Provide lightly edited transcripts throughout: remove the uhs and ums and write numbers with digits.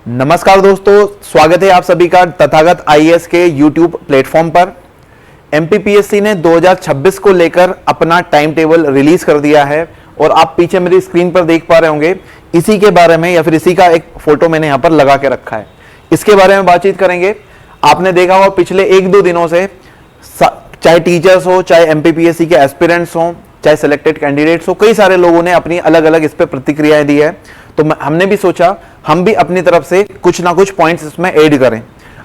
नमस्कार दोस्तों, स्वागत है आप सभी का तथागत आईएएस के यूट्यूब प्लेटफॉर्म पर। एमपीपीएससी ने 2026 को लेकर अपना टाइम टेबल रिलीज कर दिया है और आप पीछे मेरी स्क्रीन पर देख पा रहे होंगे। इसी के बारे में या फिर इसी का एक फोटो मैंने यहाँ पर लगा के रखा है, इसके बारे में बातचीत करेंगे। आपने देखा होगा पिछले 1-2 दिनों से चाहे टीचर्स हो, चाहे एमपीपीएससी के एस्पिरेंट्स हो, चाहे सिलेक्टेड कैंडिडेट्स हो, कई सारे लोगों ने अपनी अलग अलग इस पर प्रतिक्रियाएं दी है। तो हमने भी सोचा हम भी अपनी तरफ से कुछ ना कुछ पॉइंट्स इसमें ऐड करें।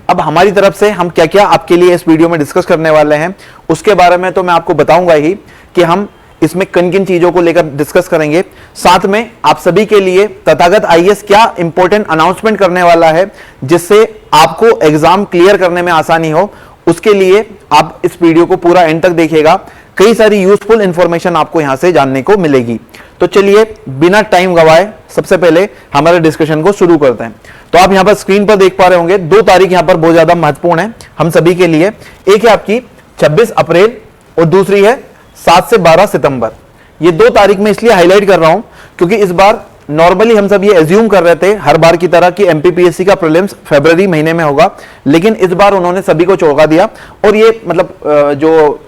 अब हमारी तरफ से हम क्या क्या आपके लिए इस वीडियो में डिस्कस करने वाले हैं उसके बारे में तो मैं आपको बताऊंगा ही कि हम इसमें किन किन चीजों को लेकर डिस्कस करेंगे। साथ में आप सभी के लिए तथागत आईएएस क्या इंपॉर्टेंट अनाउंसमेंट करने वाला है जिससे आपको एग्जाम क्लियर करने में आसानी हो, उसके लिए आप इस वीडियो को पूरा एंड तक देखिएगा। कई सारी यूजफुल इंफॉर्मेशन आपको यहां से जानने को मिलेगी। तो चलिए बिना टाइम गवाए सबसे पहले हमारे डिस्कशन को शुरू करते हैं। तो आप यहां पर स्क्रीन पर देख पा रहे होंगे 2 तारीख यहां पर बहुत ज्यादा महत्वपूर्ण है हम सभी के लिए। एक है आपकी 26 अप्रैल और दूसरी है 7 से 12 सितंबर। ये 2 तारीख में इसलिए हाईलाइट कर रहा हूं क्योंकि इस बार नॉर्मली हम सब ये एज्यूम कर रहे थे हर बार की तरह कि एमपीपीएससी का प्रीलिम्स फरवरी महीने में होगा, लेकिन इस बार उन्होंने सभी को चौंका दिया। और ये मतलब जो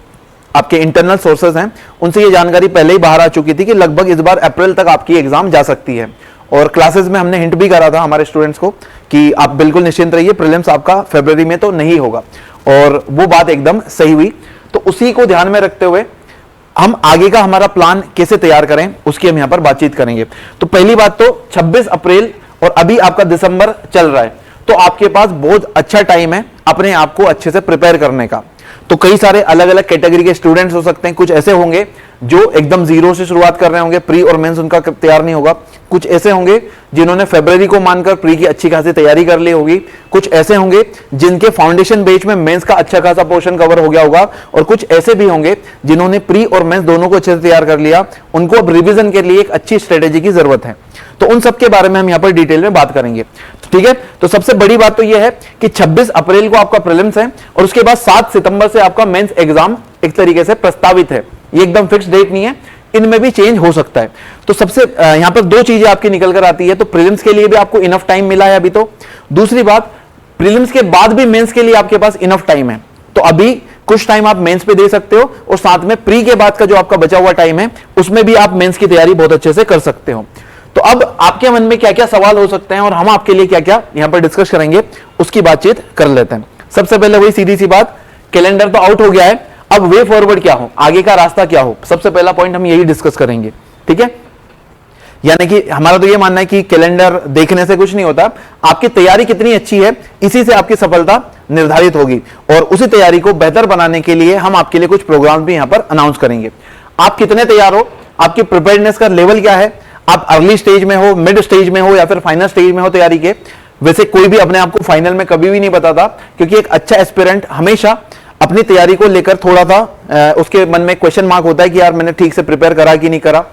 आपके इंटरनल सोर्सेज हैं उनसे ये जानकारी पहले ही बाहर आ चुकी थी कि लगभग इस बार अप्रैल तक आपकी एग्जाम जा सकती है। और क्लासेस में हमने हिंट भी करा था हमारे स्टूडेंट्स को कि आप बिल्कुल निश्चिंत रहिए, प्रीलिम्स आपका फरवरी में तो नहीं होगा, और वो बात एकदम सही हुई। तो उसी को ध्यान में रखते हुए हम आगे का हमारा प्लान कैसे तैयार करें उसकी हम यहां पर बातचीत करेंगे। तो पहली बात तो 26 अप्रैल और अभी आपका दिसंबर चल रहा है, तो आपके पास बहुत अच्छा टाइम है अपने आप को अच्छे से प्रिपेयर करने का। तो कई सारे अलग अलग कैटेगरी के स्टूडेंट्स हो सकते हैं। कुछ ऐसे होंगे जो एकदम जीरो से शुरुआत कर रहे होंगे, प्री और मेंस उनका तैयार नहीं होगा। कुछ ऐसे होंगे जिन्होंने फरवरी को मानकर प्री की अच्छी खासी तैयारी कर ली होगी। कुछ ऐसे होंगे जिनके फाउंडेशन बेच में मेंस का अच्छा खासा पोर्शन कवर हो गया होगा, और कुछ ऐसे भी होंगे जिन्होंने प्री और मेंस दोनों को अच्छे से तैयार कर लिया। उनको अब रिविजन के लिए एक अच्छी स्ट्रेटेजी की जरूरत है। तो उन सब के बारे में हम यहां पर डिटेल में बात करेंगे। ठीक है, तो सबसे बड़ी बात तो यह है कि 26 अप्रैल को आपका प्रीलिम्स है और उसके बाद 7 सितंबर से आपका मेंस एग्जाम एक तरीके से प्रस्तावित है। ये एकदम फिक्स डेट नहीं है, इनमें भी चेंज हो सकता है। तो सबसे यहां पर 2 चीजें आपकी निकल कर आती है। तो प्रीलिम्स के लिए भी आपको इनफ टाइम मिला है अभी। तो दूसरी बात, प्रीलिम्स के बाद भी मेंस के लिए आपके पास इनफ टाइम है। तो अभी कुछ टाइम आप मेंस पे दे सकते हो और साथ में प्री के बाद का जो आपका बचा हुआ टाइम है उसमें भी आप मेंस की तैयारी बहुत अच्छे से कर सकते हो। तो अब आपके मन में क्या क्या सवाल हो सकते हैं और हम आपके लिए क्या क्या यहां पर डिस्कस करेंगे उसकी बातचीत कर लेते हैं। सबसे पहले वही सीधी सी बात, कैलेंडर तो आउट हो गया है, अब वे फॉरवर्ड क्या हो, आगे का रास्ता क्या हो, सबसे पहला पॉइंट हम यही डिस्कस करेंगे। ठीक है, यानी कि हमारा तो ये मानना है कि कैलेंडर देखने से कुछ नहीं होता, आपकी तैयारी कितनी अच्छी है इसी से आपकी सफलता निर्धारित होगी। और उसी तैयारी को बेहतर बनाने के लिए हम आपके लिए कुछ प्रोग्राम भी यहां पर अनाउंस करेंगे। आप कितने तैयार हो, आपकी प्रिपेयर्डनेस का लेवल क्या है, आप अर्ली स्टेज में हो, मिड स्टेज में हो या फिर फाइनल स्टेज में हो तैयारी के। वैसे कोई भी अपने आप को फाइनल में कभी भी नहीं बताता, क्योंकि एक अच्छा एस्पिरेंट हमेशा अपनी तैयारी को लेकर थोड़ा सा उसके मन में क्वेश्चन मार्क होता है कि यार मैंने ठीक से प्रिपेयर करा कि नहीं करा।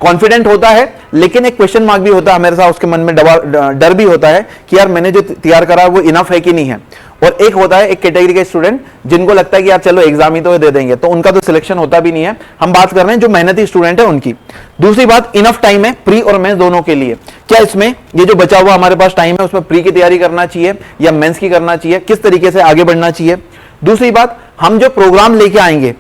कॉन्फिडेंट होता है लेकिन एक क्वेश्चन मार्क भी होता है हमेशा उसके मन में, डर भी होता है कि यार मैंने जो तैयार करा वो इनफ है कि नहीं है। और एक होता है एक कैटेगरी के स्टूडेंट जिनको लगता है कि यार चलो एग्जाम ही तो दे देंगे, तो उनका तो सिलेक्शन होता भी नहीं है। हम बात कर रहे हैं जो मेहनती स्टूडेंट है उनकी। दूसरी बात, इनफ टाइम है प्री और मेंस दोनों के लिए। क्या इसमें ये जो बचा हुआ हमारे पास टाइम है उसमें प्री की तैयारी करना चाहिए या मेंस की करना चाहिए, किस तरीके से आगे बढ़ना चाहिए। दूसरी बात, हम जो प्रोग्राम लेके आएंगे,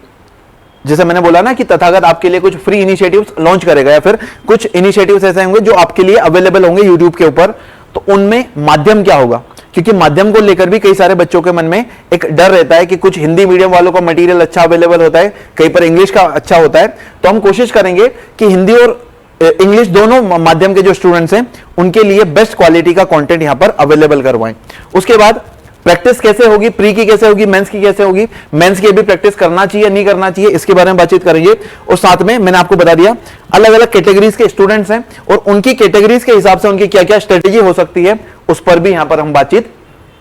जैसे मैंने बोला ना कि तथागत आपके लिए कुछ फ्री इनिशिएटिव्स लॉन्च करेगा या फिर कुछ इनिशिएटिव्स ऐसे होंगे जो आपके लिए अवेलेबल होंगे यूट्यूब के ऊपर, तो उनमें माध्यम क्या होगा, क्योंकि माध्यम को लेकर भी कई सारे बच्चों के मन में एक डर रहता है कि कुछ हिंदी मीडियम वालों का मटेरियल अच्छा अवेलेबल होता है, कहीं पर इंग्लिश का अच्छा होता है। तो हम कोशिश करेंगे कि हिंदी और इंग्लिश दोनों माध्यम के जो स्टूडेंट्स हैं उनके लिए बेस्ट क्वालिटी का कंटेंट यहां पर अवेलेबल करवाएं। उसके बाद प्रैक्टिस कैसे होगी, प्री की कैसे होगी, मेंस की कैसे होगी, मेंस की भी प्रैक्टिस करना चाहिए नहीं करना चाहिए, इसके बारे में बातचीत करेंगे। और साथ में मैंने आपको बता दिया अलग अलग कैटेगरीज के स्टूडेंट्स हैं और उनकी कैटेगरीज के हिसाब से उनकी क्या क्या स्ट्रेटेजी हो सकती है उस पर भी यहां पर हम बातचीत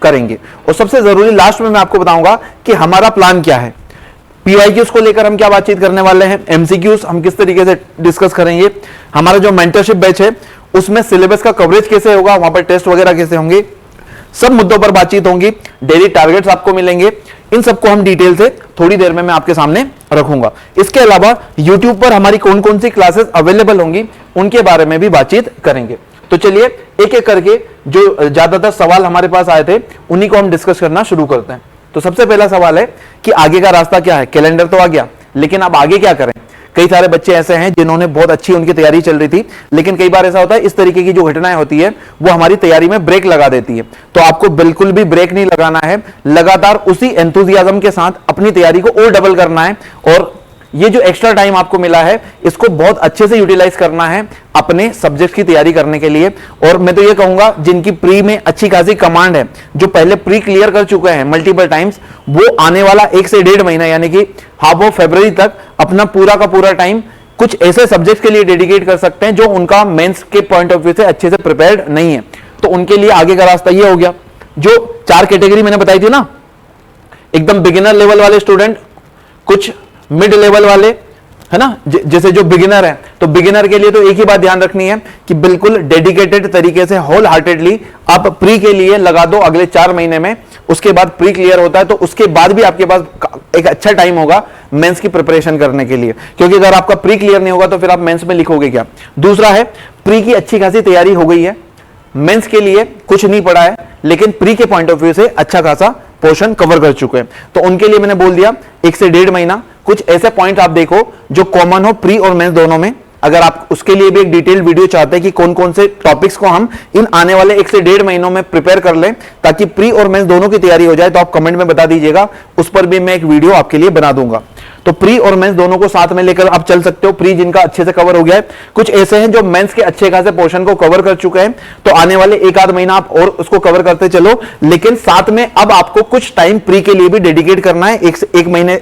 करेंगे। और सबसे जरूरी लास्ट में मैं आपको बताऊंगा कि हमारा प्लान क्या है। पीवाईक्यूज को लेकर हम क्या बातचीत करने वाले हैं, एमसीक्यूज हम किस तरीके से डिस्कस करेंगे, हमारा जो मेंटरशिप बैच है उसमें सिलेबस का कवरेज कैसे होगा, वहां पर टेस्ट वगैरह कैसे होंगे, सब मुद्दों पर बातचीत होंगी। डेली टारगेट्स आपको मिलेंगे, इन सबको हम डिटेल से थोड़ी देर में मैं आपके सामने रखूंगा। इसके अलावा YouTube पर हमारी कौन कौन सी क्लासेस अवेलेबल होंगी उनके बारे में भी बातचीत करेंगे। तो चलिए एक एक करके जो ज्यादातर सवाल हमारे पास आए थे उन्हीं को हम डिस्कस करना शुरू करते हैं। तो सबसे पहला सवाल है कि आगे का रास्ता क्या है। कैलेंडर तो आ गया, लेकिन अब आगे क्या करें। कई सारे बच्चे ऐसे हैं जिन्होंने बहुत अच्छी उनकी तैयारी चल रही थी, लेकिन कई बार ऐसा होता है इस तरीके की जो घटनाएं होती है वो हमारी तैयारी में ब्रेक लगा देती है। तो आपको बिल्कुल भी ब्रेक नहीं लगाना है, लगातार उसी एंथुजियाज्म के साथ अपनी तैयारी को और डबल करना है। और ये जो एक्स्ट्रा टाइम आपको मिला है इसको बहुत अच्छे से यूटिलाइज करना है अपने सब्जेक्ट की तैयारी करने के लिए। और मैं तो ये कहूंगा जिनकी प्री में अच्छी खासी कमांड है, जो पहले प्री क्लियर कर चुके हैं मल्टीपल टाइम्स, वो आने वाला 1 से 1.5 महीना यानी कि हाफ ऑफ फरवरी तक अपना पूरा का पूरा टाइम कुछ ऐसे सब्जेक्ट के लिए डेडिकेट कर सकते हैं जो उनका मेंस के पॉइंट ऑफ व्यू से अच्छे से प्रिपेयर्ड नहीं है। तो उनके लिए आगे का रास्ता ये हो गया। जो 4 कैटेगरी मैंने बताई थी ना, एकदम बिगिनर लेवल वाले स्टूडेंट, कुछ मिड लेवल वाले, है ना, जैसे जो बिगिनर है, तो बिगिनर के लिए तो एक ही बात ध्यान रखनी है कि बिल्कुल डेडिकेटेड तरीके से होल हार्टेडली आप प्री के लिए लगा दो अगले 4 महीने में। उसके बाद प्री क्लियर होता है तो उसके बाद भी आपके पास एक अच्छा टाइम होगा मेंस की प्रिपरेशन करने के लिए, क्योंकि अगर आपका प्री क्लियर नहीं होगा तो फिर आप मेंस में लिखोगे क्या। दूसरा है प्री की अच्छी खासी तैयारी हो गई है, मेंस के लिए कुछ नहीं पड़ा है, लेकिन प्री के पॉइंट ऑफ व्यू से अच्छा खासा पोर्शन कवर कर चुके हैं, तो उनके लिए मैंने बोल दिया 1 से 1.5 महीना। कुछ ऐसे पॉइंट आप देखो जो कॉमन हो प्री और मेंस दोनों में। अगर आप उसके लिए भी एक डिटेल वीडियो चाहते हैं कि कौन कौन से टॉपिक्स को हम इन आने वाले 1 से 1.5 महीनों में प्रिपेयर कर लें ताकि प्री और मेंस दोनों की तैयारी हो जाए, तो आप कमेंट में बता दीजिएगा, उस पर भी मैं एक वीडियो आपके लिए बना दूंगा। तो प्री और मेंस दोनों को साथ में लेकर आप चल सकते हो। प्री जिनका अच्छे से कवर हो गया है, कुछ ऐसे हैं जो मेंस के अच्छे खासे पोर्शन को कवर कर चुके हैं, तो आने वाले 1 आध महीना आप और उसको कवर करते चलो, लेकिन साथ में अब आपको कुछ टाइम प्री के लिए भी डेडिकेट करना है एक महीने,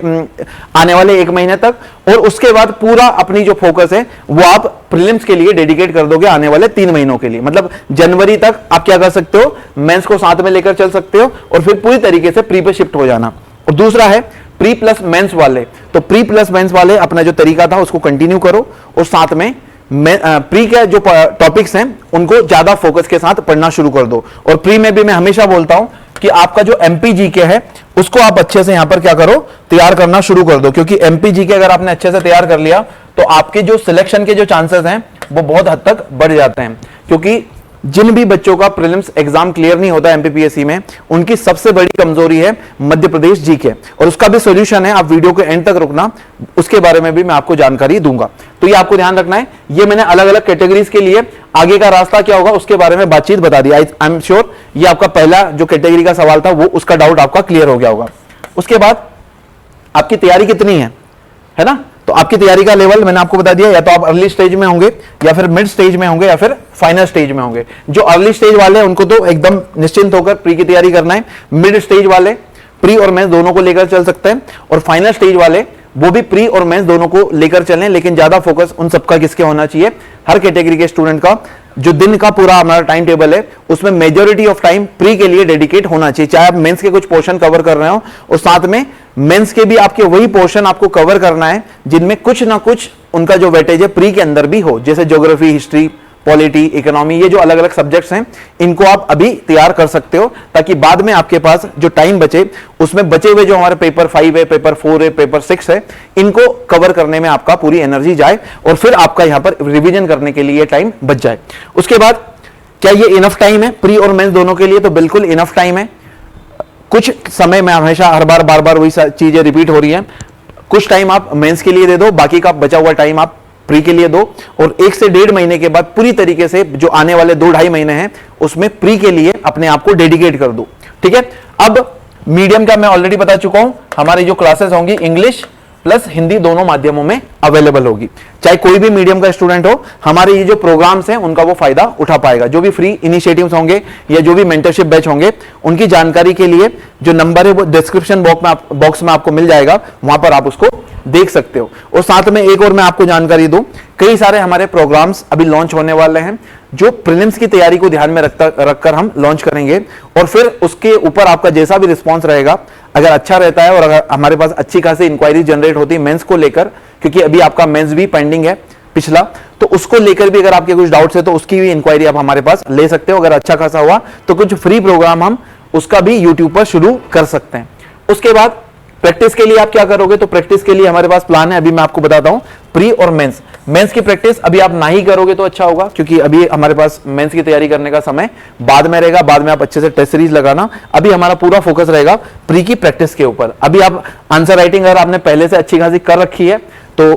आने वाले 1 महीने तक। और उसके बाद पूरा अपनी जो फोकस है वो आप प्रीलिम्स के लिए डेडिकेट कर दोगे आने वाले 3 महीनों के लिए। मतलब जनवरी तक आप क्या कर सकते हो, मेंस को साथ में लेकर चल सकते हो और फिर पूरी तरीके से प्री पे शिफ्ट हो जाना। और दूसरा है प्री प्लस मेंस वाले, तो प्री प्लस मेंस वाले अपना जो तरीका था उसको कंटिन्यू करो और साथ में प्री के जो टॉपिक्स हैं उनको ज्यादा फोकस के साथ पढ़ना शुरू कर दो। और प्री में भी मैं हमेशा बोलता हूं कि आपका जो एमपीजीके है उसको आप अच्छे से यहां पर क्या करो, तैयार करना शुरू कर दो, क्योंकि एमपीजीके अगर आपने अच्छे से तैयार कर लिया तो आपके जो सिलेक्शन के जो चांसेस हैं वो बहुत हद तक बढ़ जाते हैं। क्योंकि जिन भी बच्चों का प्रीलिम्स एग्जाम क्लियर नहीं होता एमपीपीएससी में, उनकी सबसे बड़ी कमजोरी है मध्य प्रदेश जीके, और उसका भी सॉल्यूशन है, आप वीडियो के एंड तक रुकना, उसके बारे में भी मैं आपको जानकारी दूंगा। तो ये आपको ध्यान रखना है। ये मैंने अलग अलग कैटेगरीज के लिए आगे का रास्ता क्या होगा उसके बारे में बातचीत बता दी। आई एम श्योर ये आपका पहला जो कैटेगरी का सवाल था वो उसका डाउट आपका क्लियर हो गया होगा। उसके बाद आपकी तैयारी कितनी है ना, तो आपकी तैयारी का लेवल मैंने आपको बता दिया, या तो आप अर्ली स्टेज में होंगे या फिर मिड स्टेज में होंगे या फिर फाइनल स्टेज में होंगे। जो अर्ली स्टेज वाले हैं उनको तो एकदम निश्चिंत होकर प्री की तैयारी करना है। मिड स्टेज वाले प्री और मेंस दोनों को लेकर चल सकते हैं, और फाइनल स्टेज वाले वो भी प्री और मेंस दोनों को लेकर चलें, लेकिन ज्यादा फोकस उन सबका किसके होना चाहिए, हर कैटेगरी के स्टूडेंट का जो दिन का पूरा हमारा टाइम टेबल है उसमें मेजॉरिटी ऑफ टाइम प्री के लिए डेडिकेट होना चाहिए। चाहे आप मेंस के कुछ पोर्शन कवर कर रहे हो और साथ में मेंस के भी आपके वही पोर्शन आपको कवर करना है जिनमें कुछ ना कुछ उनका जो वेटेज है प्री के अंदर भी हो, जैसे ज्योग्राफी, हिस्ट्री, पॉलिटी, इकोनॉमी, ये जो अलग अलग सब्जेक्ट्स हैं इनको आप अभी तैयार कर सकते हो, ताकि बाद में आपके पास जो टाइम बचे उसमें बचे हुए जो हमारे पेपर 5 है, पेपर 4 है, पेपर 6 है, इनको कवर करने में आपका पूरी एनर्जी जाए और फिर आपका यहां पर रिवीजन करने के लिए टाइम बच जाए। उसके बाद क्या ये इनफ टाइम है प्री और मेंस दोनों के लिए? तो बिल्कुल इनफ टाइम है। कुछ समय में हमेशा हर बार बार बार वही चीजें रिपीट हो रही हैं, कुछ टाइम आप मेंस के लिए दे दो, बाकी का बचा हुआ टाइम आप प्री के लिए दो, और 1 से 1.5 महीने के बाद पूरी तरीके से जो आने वाले 2-2.5 महीने हैं उसमें प्री के लिए अपने आप को डेडिकेट कर दो। ठीक है, अब मीडियम का मैं ऑलरेडी बता चुका हूं, हमारी जो क्लासेस होंगी इंग्लिश प्लस हिंदी दोनों माध्यमों में अवेलेबल होगी। चाहे कोई भी मीडियम का स्टूडेंट हो, हमारे ये जो प्रोग्राम्स हैं उनका वो फायदा उठा पाएगा। जो भी फ्री इनिशिएटिव्स होंगे या जो भी मेंटरशिप बैच होंगे, उनकी जानकारी के लिए जो नंबर है वो डिस्क्रिप्शन बॉक्स में आपको मिल जाएगा, वहां पर आप उसको देख सकते हो। और साथ में एक और मैं आपको जानकारी दूं, कई सारे हमारे प्रोग्राम्स अभी लॉन्च होने वाले हैं जो प्रीलिम्स की तैयारी को ध्यान में रखकर हम लॉन्च करेंगे, और फिर उसके ऊपर आपका जैसा भी रिस्पॉन्स रहेगा, अगर अच्छा रहता है और अगर हमारे पास अच्छी खासी इंक्वायरी जनरेट होती है मेंस को लेकर, क्योंकि अभी आपका मेंस भी पेंडिंग है पिछला, तो उसको लेकर भी अगर आपके कुछ डाउट्स है तो उसकी भी इंक्वायरी आप हमारे पास ले सकते हो। अगर अच्छा खासा हुआ तो कुछ फ्री प्रोग्राम हम उसका भी यूट्यूब पर शुरू कर सकते हैं। उसके बाद प्रैक्टिस के लिए आप क्या करोगे? तो प्रैक्टिस के लिए हमारे पास प्लान है, अभी मैं आपको बताता हूं। प्री और मेंस मेंस की प्रैक्टिस अभी आप ना ही करोगे तो अच्छा होगा, क्योंकि अभी हमारे पास मेंस की तैयारी करने का समय बाद में रहेगा, बाद में आप अच्छे से टेस्ट सीरीज लगाना। अभी हमारा पूरा फोकस रहेगा प्री की प्रैक्टिस के ऊपर। अभी आप आंसर राइटिंग अगर आपने पहले से अच्छी खासी कर रखी है तो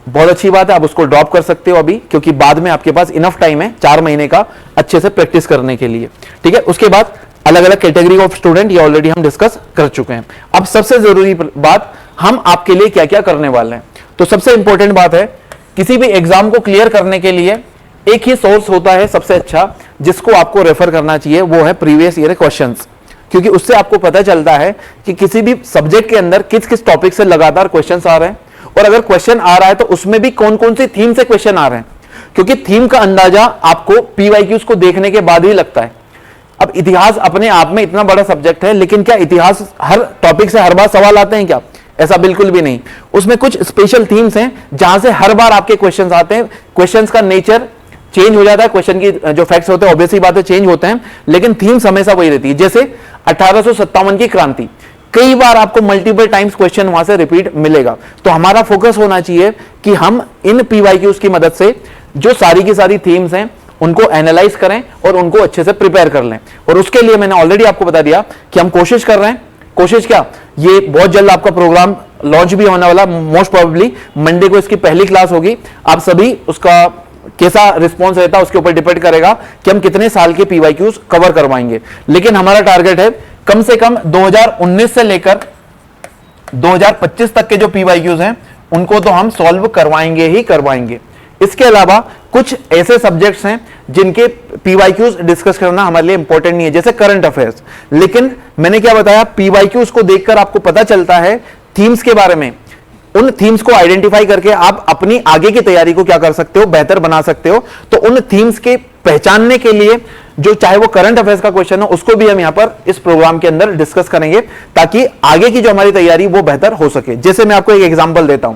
बहुत अच्छी बात है, आप उसको ड्रॉप कर सकते हो अभी, क्योंकि बाद में आपके पास इनफ टाइम है 4 महीने का अच्छे से प्रैक्टिस करने के लिए। ठीक है, उसके बाद अलग अलग कैटेगरी ऑफ स्टूडेंट ये ऑलरेडी हम डिस्कस कर चुके हैं। अब सबसे जरूरी बात, हम आपके लिए क्या क्या करने वाले हैं। तो सबसे इंपॉर्टेंट बात है, किसी भी एग्जाम को क्लियर करने के लिए एक ही सोर्स होता है सबसे अच्छा जिसको आपको रेफर करना चाहिए, वो है प्रीवियस ईयर क्वेश्चंस, क्योंकि उससे आपको पता चलता है कि किसी भी सब्जेक्ट के अंदर किस किस टॉपिक से लगातार क्वेश्चंस आ रहे हैं, और अगर क्वेश्चन आ रहा है तो उसमें भी कौन कौन सी थीम से क्वेश्चन आ रहे हैं, क्योंकि थीम का अंदाजा आपको पीवाईक्यूज को देखने के बाद ही लगता है। अब इतिहास अपने आप में इतना बड़ा सब्जेक्ट है, लेकिन क्या इतिहास हर टॉपिक से हर बार सवाल आते हैं क्या? ऐसा बिल्कुल भी नहीं। उसमें कुछ स्पेशल थीम्स हैं जहां से हर बार आपके क्वेश्चंस आते हैं। क्वेश्चंस का नेचर चेंज हो जाता है, क्वेश्चन की जो फैक्ट्स होते हैं ऑब्वियसली बातें चेंज होते हैं, लेकिन थीम्स हमेशा वही रहती है। जैसे 1857 की क्रांति, कई बार आपको मल्टीपल टाइम्स क्वेश्चन वहां से रिपीट मिलेगा। तो हमारा फोकस होना चाहिए कि हम इन पीवाईक्यूज की मदद से जो सारी की सारी थीम्स हैं उनको एनालाइज करें और उनको अच्छे से प्रिपेयर कर लें। और उसके लिए मैंने ऑलरेडी आपको बता दिया कि हम कोशिश कर रहे हैं। कोशिश क्या, ये बहुत जल्द आपका प्रोग्राम लॉन्च भी होने वाला, मोस्ट प्रोबेबली मंडे को इसकी पहली क्लास होगी। आप सभी उसका कैसा रिस्पॉन्स रहता है उसके ऊपर डिपेंड करेगा कि हम कितने साल के पीवाईक्यूज कवर करवाएंगे, लेकिन हमारा टारगेट है कम से कम 2019 से लेकर 2025 तक के जो पीवाईक्यूज हैं उनको तो हम सॉल्व करवाएंगे ही करवाएंगे। इसके अलावा कुछ ऐसे सब्जेक्ट्स हैं जिनके पीवाईक्यूज डिस्कस करना हमारे लिए इंपॉर्टेंट नहीं है, जैसे करंट अफेयर्स, लेकिन मैंने क्या बताया, पीवाईक्यूज को देखकर आपको पता चलता है थीम्स के बारे में। उन थीम्स को आइडेंटिफाई करके आप अपनी आगे की तैयारी को क्या कर सकते हो, बेहतर बना सकते हो। तो उन थीम्स के पहचानने के लिए जो चाहे वो करंट अफेयर्स का क्वेश्चन हो उसको भी हम यहां पर इस प्रोग्राम के अंदर डिस्कस करेंगे, ताकि आगे की जो हमारी तैयारी वो बेहतर हो सके। जैसे मैं आपको एक एग्जांपल देता हूं,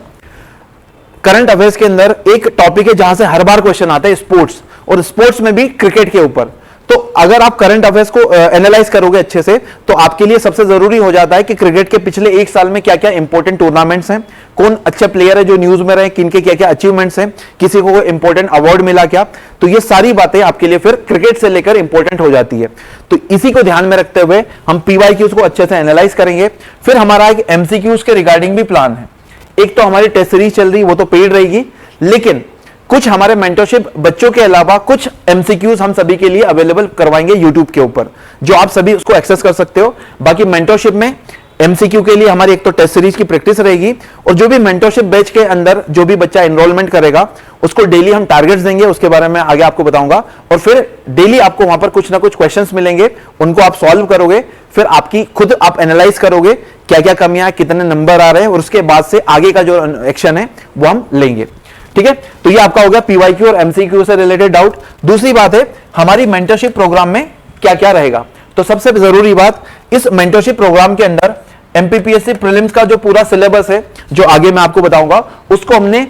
करंट अफेयर्स के अंदर एक टॉपिक है जहां से हर बार क्वेश्चन आता है स्पोर्ट्स, और स्पोर्ट्स में भी क्रिकेट के ऊपर। तो अगर आप करंट अफेयर्स को एनालाइज करोगे अच्छे से तो आपके लिए सबसे जरूरी हो जाता है कि क्रिकेट के पिछले एक साल में क्या क्या इंपॉर्टेंट टूर्नामेंट्स हैं, कौन अच्छे प्लेयर है जो न्यूज में रहे, किनके क्या क्या अचीवमेंट्स हैं, किसी को इंपॉर्टेंट अवार्ड मिला क्या। तो ये सारी बातें आपके लिए फिर क्रिकेट से लेकर इंपॉर्टेंट हो जाती है। तो इसी को ध्यान में रखते हुए हम पीवाईक्यूज को अच्छे से एनालाइज करेंगे। फिर हमारा एक एमसीक्यूज के रिगार्डिंग भी प्लान है। एक तो हमारी टेस्ट सीरीज चल रही, वो तो पेड रहेगी, लेकिन कुछ हमारे मेंटरशिप बच्चों के अलावा कुछ एमसीक्यूज हम सभी के लिए अवेलेबल करवाएंगे यूट्यूब के ऊपर, जो आप सभी उसको एक्सेस कर सकते हो। बाकी मेंटरशिप में एमसीक्यू के लिए हमारी एक तो टेस्ट सीरीज की प्रैक्टिस रहेगी, और जो भी मेंटरशिप बैच के अंदर जो भी बच्चा एनरोलमेंट करेगा उसको डेली हम टारगेट्स देंगे, उसके बारे में आगे आपको बताऊंगा। और फिर डेली आपको वहां पर कुछ ना कुछ क्वेश्चंस मिलेंगे, उनको आप सॉल्व करोगे, फिर आपकी खुद आप एनालाइज करोगे क्या क्या कमियां, कितने नंबर आ रहे हैं, और उसके बाद से आगे का जो एक्शन है वो हम लेंगे। ठीक है, तो ये आपका हो गया पीवाईक्यू और एमसीक्यू से रिलेटेड डाउट। दूसरी बात है हमारी मेंटरशिप प्रोग्राम में क्या क्या रहेगा। तो सबसे जरूरी बात, इस मेंटरशिप प्रोग्राम के अंदर एमपीपीएससी प्रीलिम्स का जो पूरा सिलेबस है, जो आगे मैं आपको बताऊंगा, उसको हमने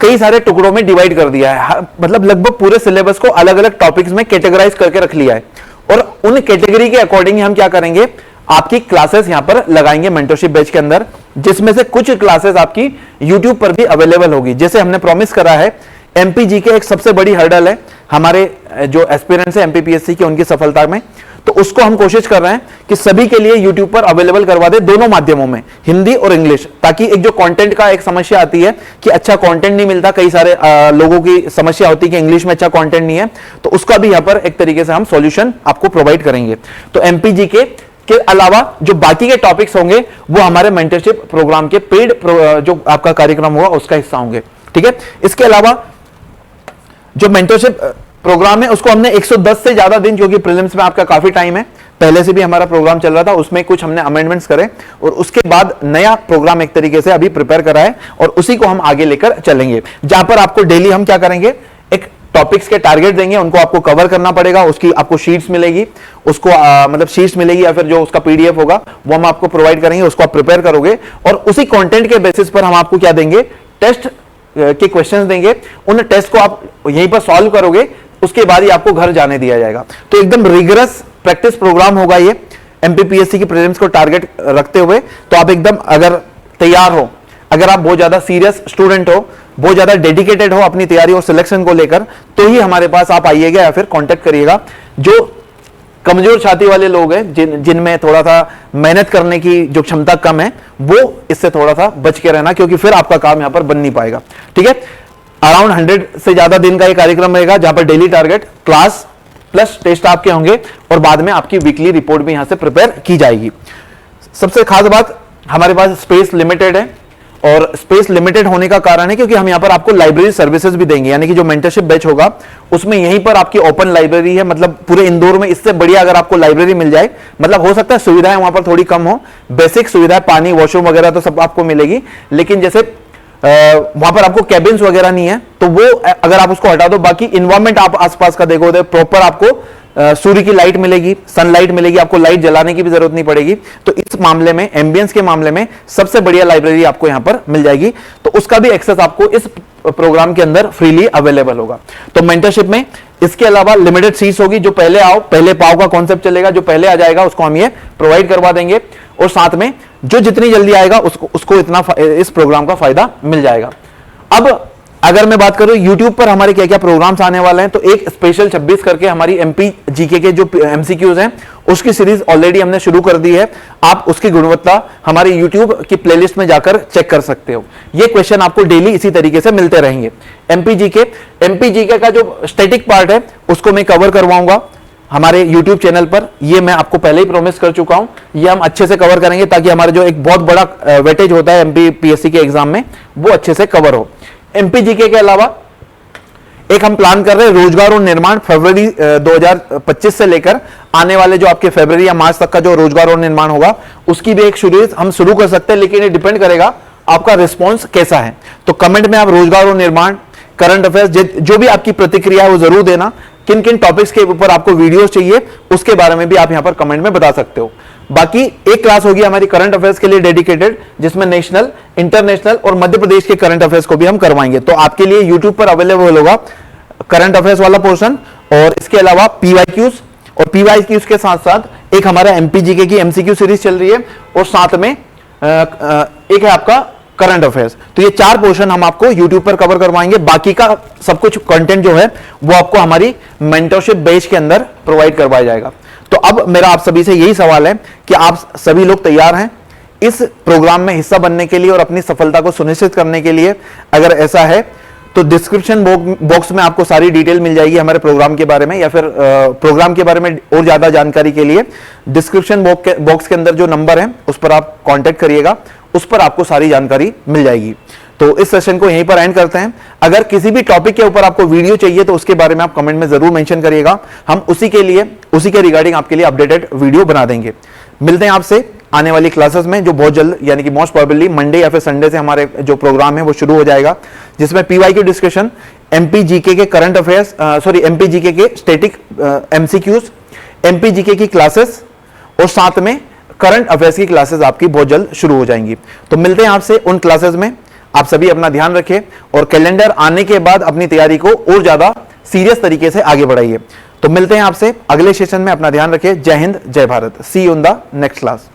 कई सारे टुकड़ों में डिवाइड कर दिया है। मतलब लगभग पूरे सिलेबस को अलग अलग टॉपिक्स में कैटेगराइज करके रख लिया है, और उन कैटेगरी के अकॉर्डिंग हम क्या करेंगे, आपकी क्लासेस यहां पर लगाएंगे मेंटरशिप बैच के अंदर, जिसमें से कुछ क्लासेस आपकी YouTube पर भी अवेलेबल होगी। जैसे हमने प्रॉमिस करा है, एमपीजी के एक सबसे बड़ी हर्डल है हमारे जो एस्पिरेंट्स है एमपीपीएससी के, उनकी सफलता में, तो उसको हम कोशिश कर रहे हैं कि सभी के लिए YouTube पर अवेलेबल करवा दे, दोनों माध्यमों में, हिंदी और इंग्लिश, ताकि एक जो कंटेंट का एक समस्या आती है कि अच्छा कंटेंट नहीं मिलता, कई सारे लोगों की समस्या होती है कि इंग्लिश में अच्छा कंटेंट नहीं है, तो उसका भी यहां पर एक तरीके से हम सॉल्यूशन आपको प्रोवाइड करेंगे। तो एमपीजी के अलावा जो बाकी के टॉपिक्स होंगे वो हमारे मेंटरशिप प्रोग्राम के पेड जो आपका कार्यक्रम होगा उसका हिस्सा होंगे। ठीक है, इसके अलावा जो मेंटरशिप प्रोग्राम है उसको हमने 110 से ज्यादा दिन, क्योंकि प्रीलिम्स में आपका काफी टाइम है, पहले से भी हमारा प्रोग्राम चल रहा था, उसमें कुछ हमने अमेंडमेंट्स करे और उसके बाद नया प्रोग्राम एक तरीके से अभी प्रिपेयर करा है, और उसी को हम आगे लेकर चलेंगे, जहां पर आपको डेली हम क्या करेंगे, एक टॉपिक्स के टारगेट देंगे, उनको आपको कवर करना पड़ेगा, उसकी आपको शीट्स मिलेगी, उसको मतलब शीट्स मिलेगी या फिर जो उसका पीडीएफ होगा वो हम आपको प्रोवाइड करेंगे, उसको आप प्रिपेयर करोगे, और उसी कंटेंट के बेसिस पर हम आपको क्या देंगे, टेस्ट के क्वेश्चंस देंगे, उन टेस्ट को आप यहीं पर सॉल्व करोगे, उसके बाद ही आपको घर जाने दिया जाएगा। तो एकदम रिगरस प्रैक्टिस प्रोग्राम होगा ये एमपीपीएससी की प्रीलिम्स को टारगेट रखते हुए। तो आप एकदम अगर तैयार हो, अगर आप बहुत ज्यादा सीरियस स्टूडेंट हो, बहुत ज्यादा डेडिकेटेड हो अपनी तैयारी और सिलेक्शन को लेकर, तो ही हमारे पास आप आइएगा या फिर कांटेक्ट करिएगा। जो कमजोर छाती वाले लोग हैं, जिनमें थोड़ा सा मेहनत करने की जो क्षमता कम है, वो इससे थोड़ा सा बच के रहना, क्योंकि फिर आपका काम यहां पर बन नहीं पाएगा। ठीक है, अराउंड 100 से ज्यादा दिन का ये कार्यक्रम रहेगा, जहां पर daily target, class plus test आपके होंगे और बाद में आपकी वीकली रिपोर्ट भी यहां से प्रिपेयर की जाएगी। सबसे खास बात, हमारे पास स्पेस लिमिटेड है, और स्पेस लिमिटेड होने का कारण है क्योंकि हम यहां पर आपको लाइब्रेरी सर्विसेज भी देंगे, यानी कि जो मेंटरशिप बैच होगा उसमें यहीं पर आपकी ओपन लाइब्रेरी है। मतलब पूरे इंदौर में इससे बढ़िया अगर आपको लाइब्रेरी मिल जाए, मतलब हो सकता है सुविधाएं वहां पर थोड़ी कम हो, बेसिक सुविधाएं पानी वॉशरूम वगैरह तो सब आपको मिलेगी, लेकिन जैसे वहां पर आपको कैबिन्स वगैरह नहीं है, तो वो अगर आप उसको हटा दो, बाकी इन्वायरमेंट आप आसपास का देखो तो प्रॉपर आपको सूर्य की लाइट मिलेगी, सनलाइट मिलेगी, आपको लाइट जलाने की भी जरूरत नहीं पड़ेगी। तो इस मामले में, एम्बियंस के मामले में सबसे बढ़िया लाइब्रेरी आपको यहां पर मिल जाएगी। तो उसका भी एक्सेस आपको इस प्रोग्राम के अंदर फ्रीली अवेलेबल होगा। तो मेंटरशिप में इसके अलावा लिमिटेड सीट्स होगी, जो पहले आओ पहले पाओ का कॉन्सेप्ट चलेगा, जो पहले आ जाएगा उसको हम ये प्रोवाइड करवा देंगे, और साथ में जो जितनी जल्दी आएगा उसको इतना इस प्रोग्राम का फायदा मिल जाएगा। अब अगर मैं बात करूं YouTube पर हमारे क्या क्या प्रोग्राम्स आने वाले हैं, तो एक स्पेशल 26 करके हमारी MP GK के जो MCQs हैं उसकी सीरीज ऑलरेडी हमने शुरू कर दी है। आप उसकी गुणवत्ता हमारे YouTube की प्लेलिस्ट में जाकर चेक कर सकते हो। ये क्वेश्चन आपको डेली इसी तरीके से मिलते रहेंगे। MP GK का जो स्टैटिक पार्ट है उसको मैं कवर करवाऊंगा हमारे YouTube चैनल पर, ये मैं आपको पहले ही प्रॉमिस कर चुका हूं। ये हम अच्छे से कवर करेंगे ताकि हमारा जो एक बहुत बड़ा वेटेज होता है MPPSC के एग्जाम में, वो अच्छे से कवर हो। MP GK के अलावा एक हम प्लान कर रहे हैं रोजगार और निर्माण, फरवरी 2025 से लेकर आने वाले जो आपके फरवरी या मार्च तक का जो रोजगार और निर्माण होगा, उसकी भी एक सीरीज हम शुरू कर सकते हैं, लेकिन ये डिपेंड करेगा आपका रिस्पॉन्स कैसा है। तो कमेंट में आप रोजगार और निर्माण, करंट अफेयर्स, जो भी आपकी प्रतिक्रिया है वो जरूर देना। किन किन टॉपिक्स के ऊपर आपको वीडियोस चाहिए उसके बारे में भी आप यहां पर कमेंट में बता सकते हो। बाकी एक क्लास होगी हमारी करंट अफेयर्स के लिए डेडिकेटेड, जिसमें नेशनल, इंटरनेशनल और मध्य प्रदेश के करंट अफेयर्स को भी हम करवाएंगे। तो आपके लिए यूट्यूब पर अवेलेबल होगा करंट अफेयर्स वाला पोर्शन, और इसके अलावा PYQs, और PYQs के साथ साथ एक हमारा MP GK की MCQ सीरीज चल रही है, और साथ में एक है आपका करंट अफेयर्स। तो ये 4 पोर्शन हम आपको YouTube पर कवर करवाएंगे। बाकी का सब कुछ कंटेंट जो है वो आपको हमारी मेंटरशिप बैच के अंदर प्रोवाइड करवाया जाएगा। तो अब मेरा आप सभी से यही सवाल है कि आप सभी लोग तैयार हैं इस प्रोग्राम में हिस्सा बनने के लिए और अपनी सफलता को सुनिश्चित करने के लिए? अगर ऐसा है तो डिस्क्रिप्शन बॉक्स में आपको सारी डिटेल मिल जाएगी हमारे प्रोग्राम के बारे में, या फिर प्रोग्राम के बारे में और ज्यादा जानकारी के लिए डिस्क्रिप्शन बॉक्स के अंदर जो नंबर है उस पर आप कांटेक्ट करिएगा, उस पर आपको सारी जानकारी मिल जाएगी। तो इस सेशन को यहीं पर एंड करते हैं। अगर किसी भी टॉपिक के ऊपर आपको वीडियो चाहिए तो उसके बारे में आप कमेंट में जरूर मेंशन करिएगा, हम उसी के रिगार्डिंग आपके लिए अपडेटेड वीडियो बना देंगे। मिलते हैं आपसे आने वाली क्लासेस में, जो बहुत जल्द, यानी कि मोस्ट प्रोबेबली मंडे या फिर संडे से हमारे जो प्रोग्राम है वो शुरू हो जाएगा, जिसमें PYQ डिस्कशन, MP GK के करंट अफेयर्स, MP GK के स्टैटिक MCQs, MP GK की क्लासेस, और साथ में करंट अफेयर्स की क्लासेस आपकी बहुत जल्द शुरू हो जाएंगी। तो मिलते हैं आपसे उन क्लासेस में। आप सभी अपना ध्यान रखें और कैलेंडर आने के बाद अपनी तैयारी को और ज्यादा सीरियस तरीके से आगे बढ़ाइए। तो मिलते हैं आपसे अगले सेशन में। अपना ध्यान रखें। जय हिंद, जय Bharat. See you in the next class.